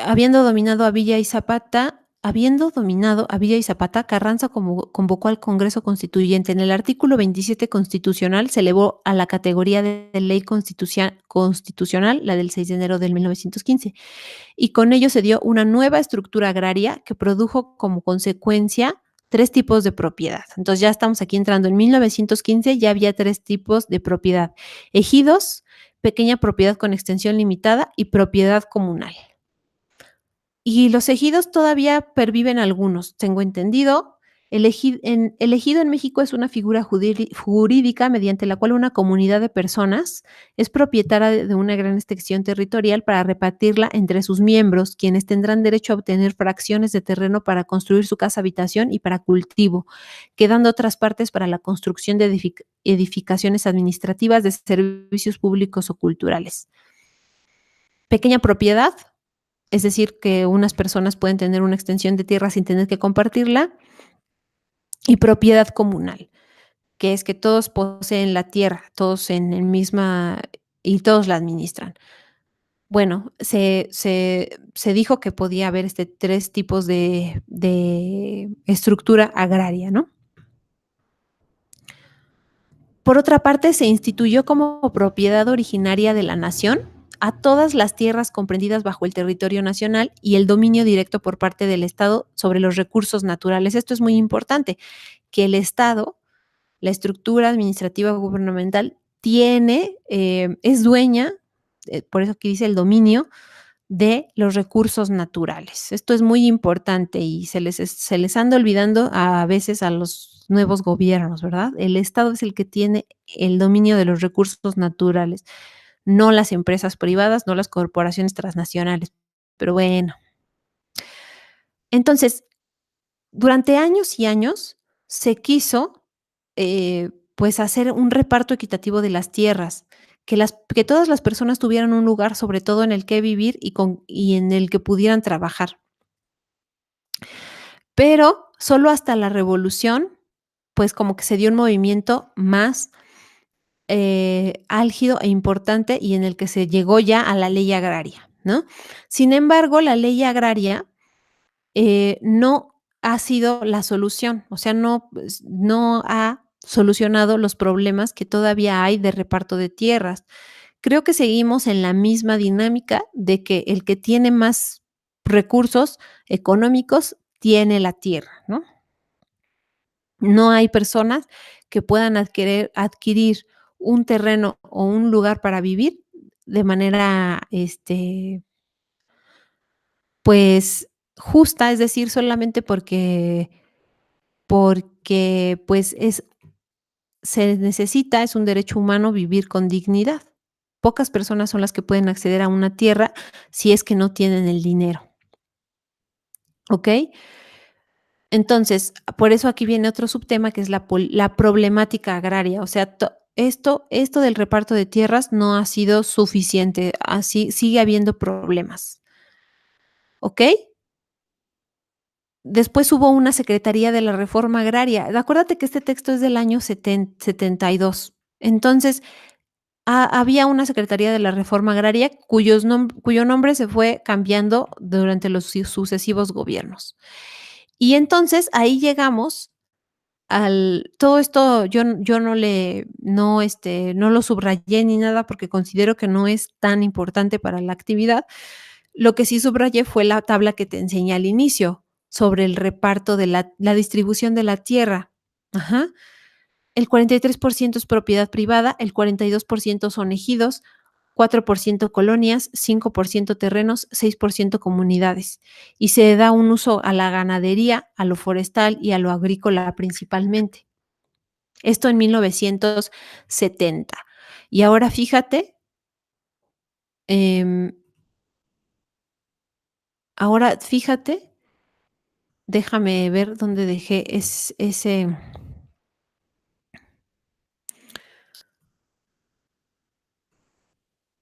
Habiendo dominado a Villa y Zapata, Carranza convocó al Congreso Constituyente. En el artículo 27 constitucional se elevó a la categoría de ley constitucional, la del 6 de enero de 1915, y con ello se dio una nueva estructura agraria que produjo como consecuencia 3 tipos de propiedad. Entonces ya estamos aquí entrando en 1915, ya había 3 tipos de propiedad: ejidos, pequeña propiedad con extensión limitada y propiedad comunal. Y los ejidos todavía perviven algunos, tengo entendido. El ejido en México es una figura jurídica mediante la cual una comunidad de personas es propietaria de una gran extensión territorial para repartirla entre sus miembros, quienes tendrán derecho a obtener fracciones de terreno para construir su casa habitación y para cultivo, quedando otras partes para la construcción de edificaciones administrativas, de servicios públicos o culturales. Pequeña propiedad, es decir, que unas personas pueden tener una extensión de tierra sin tener que compartirla. Y propiedad comunal, que es que todos poseen la tierra, todos en el misma y todos la administran. Bueno, se dijo que podía haber 3 tipos de estructura agraria, ¿no? Por otra parte, se instituyó como propiedad originaria de la nación a todas las tierras comprendidas bajo el territorio nacional y el dominio directo por parte del Estado sobre los recursos naturales. Esto es muy importante, que el Estado, la estructura administrativa gubernamental, es dueña, por eso aquí dice el dominio, de los recursos naturales. Esto es muy importante y se les anda olvidando a veces a los nuevos gobiernos, ¿verdad? El Estado es el que tiene el dominio de los recursos naturales, no las empresas privadas, no las corporaciones transnacionales. Pero bueno. Entonces, durante años y años se quiso, pues, hacer un reparto equitativo de las tierras, que todas las personas tuvieran un lugar, sobre todo en el que vivir y en el que pudieran trabajar. Pero solo hasta la revolución, pues, como que se dio un movimiento más álgido e importante y en el que se llegó ya a la ley agraria, ¿no? Sin embargo, la ley agraria no ha sido la solución, o sea, no, pues, no ha solucionado los problemas que todavía hay de reparto de tierras. Creo que seguimos en la misma dinámica de que el que tiene más recursos económicos tiene la tierra, ¿no? No hay personas que puedan adquirir un terreno o un lugar para vivir de manera, pues, justa, es decir, solamente porque, pues, se necesita, es un derecho humano vivir con dignidad. Pocas personas son las que pueden acceder a una tierra si es que no tienen el dinero, ¿ok? Entonces, por eso aquí viene otro subtema que es la problemática agraria, o sea, esto del reparto de tierras no ha sido suficiente, así sigue habiendo problemas, ¿ok? Después hubo una Secretaría de la Reforma Agraria. Acuérdate que este texto es del año 72. Entonces, había una Secretaría de la Reforma Agraria cuyo nombre se fue cambiando durante los sucesivos gobiernos. Y entonces ahí llegamos al todo esto yo no lo subrayé ni nada porque considero que no es tan importante para la actividad. Lo que sí subrayé fue la tabla que te enseñé al inicio, sobre el reparto de la distribución de la tierra. Ajá. El 43% es propiedad privada, el 42% son ejidos, 4% colonias, 5% terrenos, 6% comunidades. Y se da un uso a la ganadería, a lo forestal y a lo agrícola principalmente. Esto en 1970. Y ahora fíjate, em, ahora fíjate, déjame ver dónde dejé ese.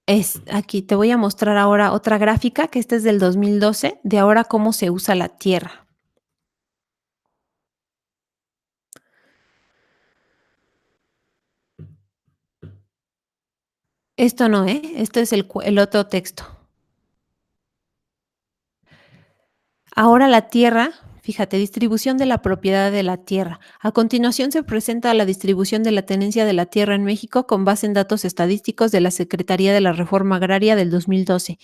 Es aquí, te voy a mostrar ahora otra gráfica, que esta es del 2012, de ahora cómo se usa la tierra. Esto no, esto es el otro texto. Ahora la tierra, fíjate, distribución de la propiedad de la tierra. A continuación se presenta la distribución de la tenencia de la tierra en México con base en datos estadísticos de la Secretaría de la Reforma Agraria del 2012.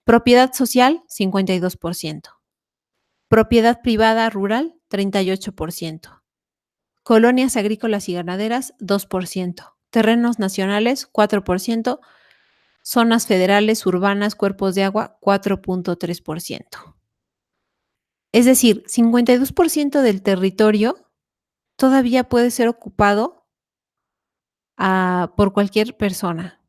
Propiedad social, 52%. Propiedad privada rural, 38%. Colonias agrícolas y ganaderas, 2%. Terrenos nacionales, 4%. Zonas federales, urbanas, cuerpos de agua, 4.3%. Es decir, 52% del territorio todavía puede ser ocupado por cualquier persona,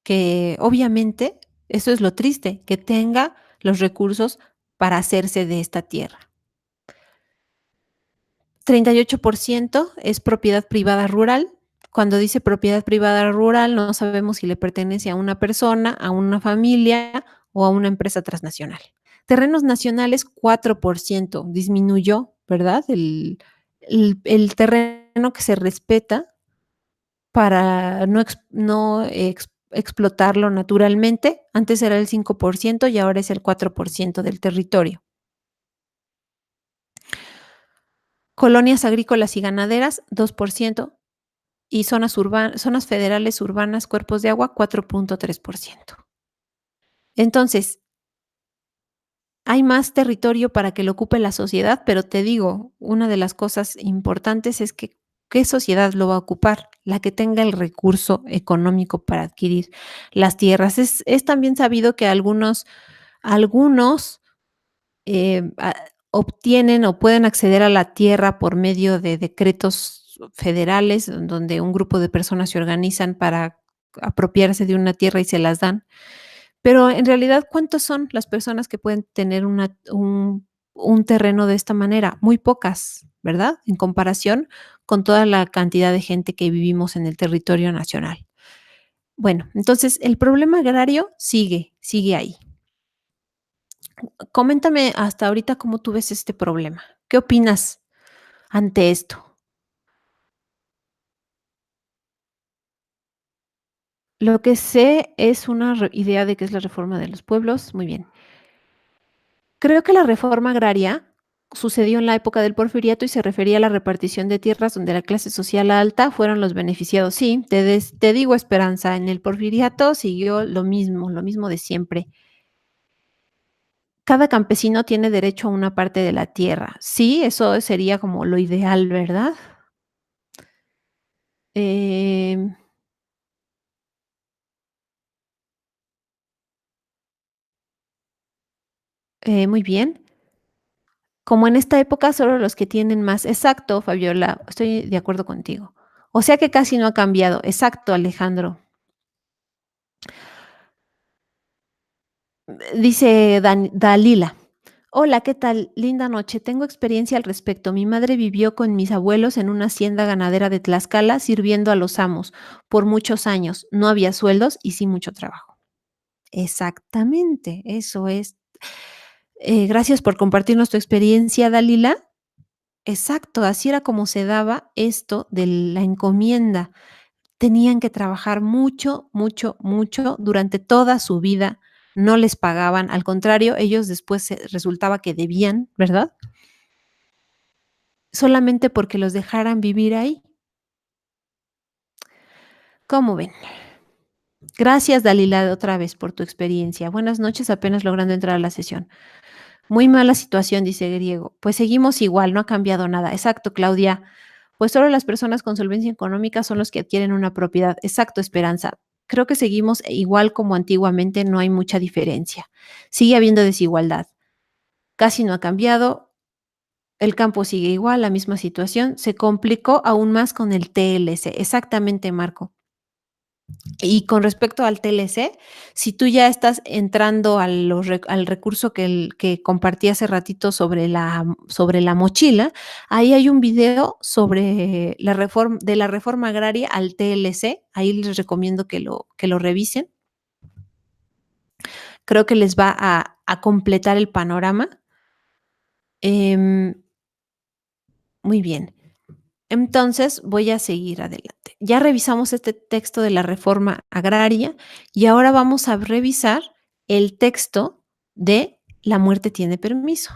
que obviamente, eso es lo triste, que tenga los recursos para hacerse de esta tierra. 38% es propiedad privada rural. Cuando dice propiedad privada rural, no sabemos si le pertenece a una persona, a una familia o a una empresa transnacional. Terrenos nacionales, 4%, disminuyó, ¿verdad? El terreno que se respeta para no explotarlo naturalmente, antes era el 5% y ahora es el 4% del territorio. Colonias agrícolas y ganaderas, 2%, y zonas federales urbanas, cuerpos de agua, 4.3%. Entonces, hay más territorio para que lo ocupe la sociedad, pero te digo, una de las cosas importantes es que, ¿qué sociedad lo va a ocupar? La que tenga el recurso económico para adquirir las tierras. Es también sabido que algunos obtienen o pueden acceder a la tierra por medio de decretos federales, donde un grupo de personas se organizan para apropiarse de una tierra y se las dan. Pero en realidad, ¿cuántas son las personas que pueden tener un terreno de esta manera? Muy pocas, ¿verdad? En comparación con toda la cantidad de gente que vivimos en el territorio nacional. Bueno, entonces el problema agrario sigue ahí. Coméntame hasta ahorita cómo tú ves este problema. ¿Qué opinas ante esto? Lo que sé es una idea de qué es la reforma de los pueblos. Muy bien. Creo que la reforma agraria sucedió en la época del Porfiriato y se refería a la repartición de tierras donde la clase social alta fueron los beneficiados. Sí, te digo, Esperanza, en el Porfiriato siguió lo mismo de siempre. Cada campesino tiene derecho a una parte de la tierra. Sí, eso sería como lo ideal, ¿verdad? Em, muy bien. Como en esta época, solo los que tienen más. Exacto, Fabiola, estoy de acuerdo contigo. O sea que casi no ha cambiado. Exacto, Alejandro. Dice Dalila. Hola, ¿qué tal? Linda noche. Tengo experiencia al respecto. Mi madre vivió con mis abuelos en una hacienda ganadera de Tlaxcala sirviendo a los amos por muchos años. No había sueldos y sí mucho trabajo. Exactamente, eso es. Gracias por compartirnos tu experiencia, Dalila. Exacto, así era como se daba esto de la encomienda. Tenían que trabajar mucho, mucho, mucho durante toda su vida. No les pagaban, al contrario, ellos después resultaba que debían, ¿verdad? Solamente porque los dejaran vivir ahí. ¿Cómo ven? Gracias, Dalila, otra vez por tu experiencia. Buenas noches, apenas logrando entrar a la sesión. Muy mala situación, dice Griego. Pues seguimos igual, no ha cambiado nada. Exacto, Claudia. Pues solo las personas con solvencia económica son los que adquieren una propiedad. Exacto, Esperanza. Creo que seguimos igual como antiguamente, no hay mucha diferencia. Sigue habiendo desigualdad. Casi no ha cambiado. El campo sigue igual, la misma situación. Se complicó aún más con el TLC. Exactamente, Marco. Y con respecto al TLC, si tú ya estás entrando al recurso que compartí hace ratito sobre la mochila, ahí hay un video sobre la reforma agraria al TLC. Ahí les recomiendo que lo revisen. Creo que les va a completar el panorama. Em, muy bien. Entonces, voy a seguir adelante. Ya revisamos este texto de la reforma agraria y ahora vamos a revisar el texto de la muerte tiene permiso.